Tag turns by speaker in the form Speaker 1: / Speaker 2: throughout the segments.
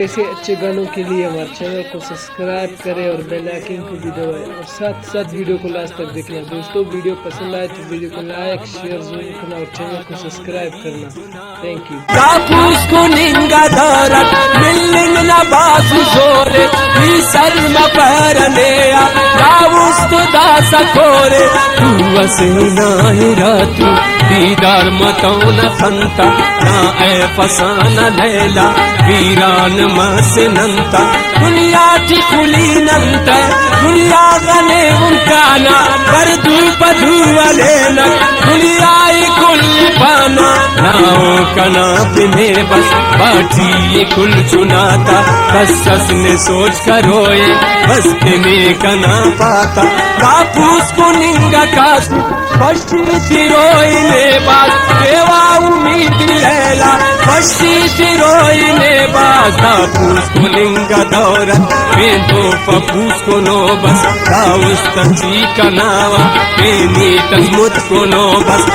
Speaker 1: ऐसे अच्छे गानों के लिए हमारे चैनल को सब्सक्राइब करें और बेल आइकन को भी दबाएं और साथ साथ वीडियो को लास्ट तक देखना। दोस्तों वीडियो पसंद आए तो वीडियो को लाइक शेयर जरूर करना और चैनल को सब्सक्राइब करना। Thank you.
Speaker 2: दीदार मतौ न खंता ना ए फसाना लैला वीरान मसनंता दुनिया की खुली नंता दुनिया गने उनकाना कर दू पधू वाले न दुनिया कुल पाना नाओ कना बिने बस बाटी कुल चुनाता बस ने सोच करोए बस में कना पाता कापूस को निंगा कास पश्चिमी तिरोई ने बात देवा उम्मीद लैला पश्चिमी तिरोई ने बात कापूस को निंगा दौरा पेंदो पपूस को नो बस काउस तंजी का नावा पेनी तस्मुत को नो बस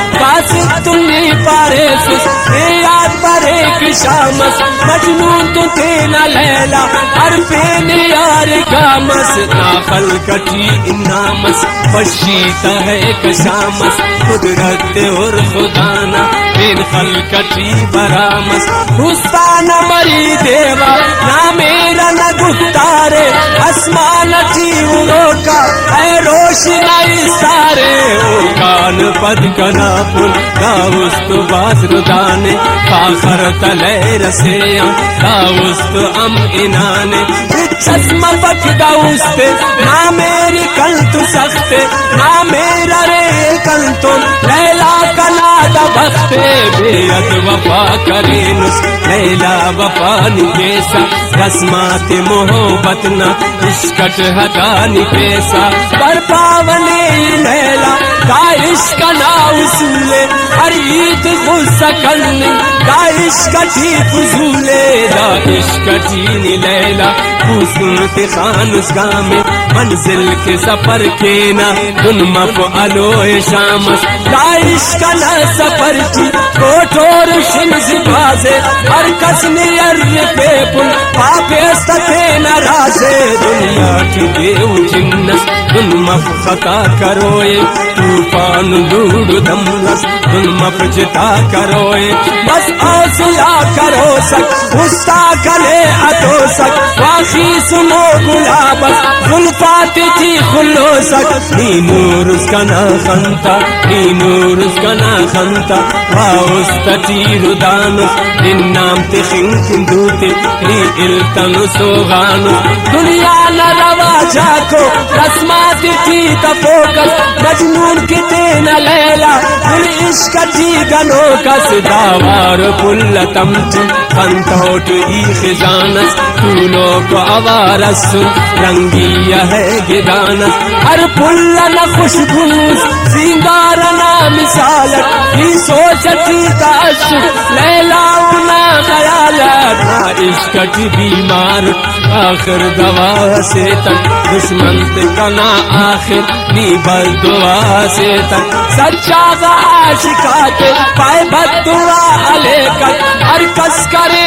Speaker 2: तुमने पारे सुस याद पारे की शामस मजनून तो तेना लैला हर पेने यार कामस नाखल कटी इनामस पशीता है कशामस कुदरत और खुदाना बिन खलकटी बरामस हुस्ताना मरी देवा ना मेरा न गुफ्तारे आसमान ची उरोका है रोशनाई सारे ओ कान पद कना पुल दाउस्त बाजरुदाने फाखर तले रसेया दाउस्त अम इनाने चश्मा पक दाउस्ते ना मेरी कल तु सख्ते ना मेरा रे कल तो लैला कला दबख्ते बेअद वफा करे नुस लैला वफा निकेसा रस्मात मोहब्बत न इश्कट हटा निकेसा पर पावने लैला का इश्क ना उसूले हर ईद गुस्सा करने का इश्क थी फजूले दा इश्क थी लैला खूबसूरत खान उस में मंजिल के सफर के ना दुन मफ अलोए शामस का इश्क ना सफर की कोठोर शिमस बाजे हर कसने अर्र पे पुल पापे सते न राजे दुनिया की देव जिन्नस दुन मफ खता करोए तूफान दूर दमलस दुन मफ जिता करोए बस आसिया करो सक उस्ता कले अतो सक वाखी सुनो गुलाबस गुलफात थी खुलो सक नी नूर उसका ना खंता नी नूर उसका ना खंता वाउस्तती रुदानुस दिन नाम ते खिंकिन दूते नी इल्तनु सोगानु दुनिया न रवा जाको रस्मात थी तफोकस मजनून किते न लैला दिल इश्क थी गनो कस दावार पुल्लतम थी फंतोट ई खिजानस फूलों को आवारस रंगिया है गिदानस हर पुल्ला न खुशबूस सिंगार ना मिसालत ही सोचती काश लैला ना खयालत ना इश्क की बीमार आखिर दवा से तक दुश्मन कना आखिर नी बल दुआ से तक सच्चा आशिकात पाए बदुआ अलेकत हर कस करे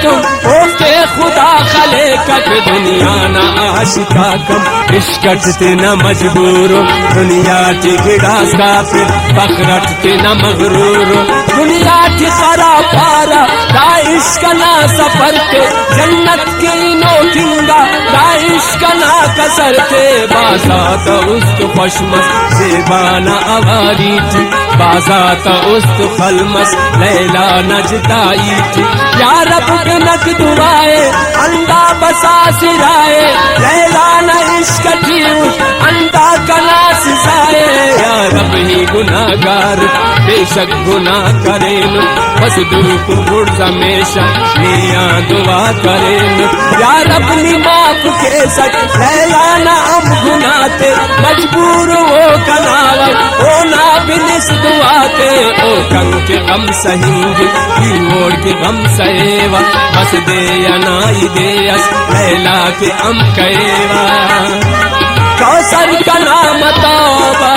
Speaker 2: तुम ओके खुदा खले कट दुनिया ना आशिका कम इश्कट ते न मजबूरो दुनिया की गिरास काफिर बखरट ते न मगरूरो दुनिया की खरा पारा का इश्क ना सफर के जन्नत के नोटिंगा का इश्क ना कसर के बासात उस्त खुशमस सेबाना अवारी थी बासात उस्त खलमस लैला नजदाई थी या रब नक दुआए अंदा बसा सिराए लैला न इश्क थी अंदा कला सिसाए या रब ही गुनाहगार बेशक गुनाह करेन बस दुख बुढ़ हमेशा निया दुआ करेन या रब नी माफ के सक लैला न हम गुनाते मजबूर हो कनावा ओ ना बिनिस दुआते ओ कंग के गम सहेंगे की मोड़ के गम सहेवा बस दे या नाई दे अस लैला के अम कहेवा कौसर का नाम तौबा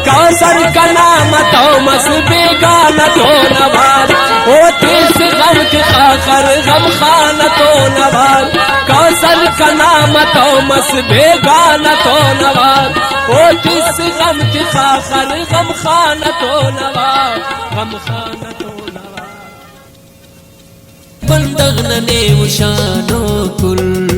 Speaker 2: कौसर का नाम तौमस बेगाना तो नवाज होते से गम کے خاخر غم خانہ تو نوار کوثر کا نام تو مس بیگانہ تو نوار او جس غم کے خاخر غم خانہ تو نوار غم خانہ تو نوار بندغ ننے وشانو کل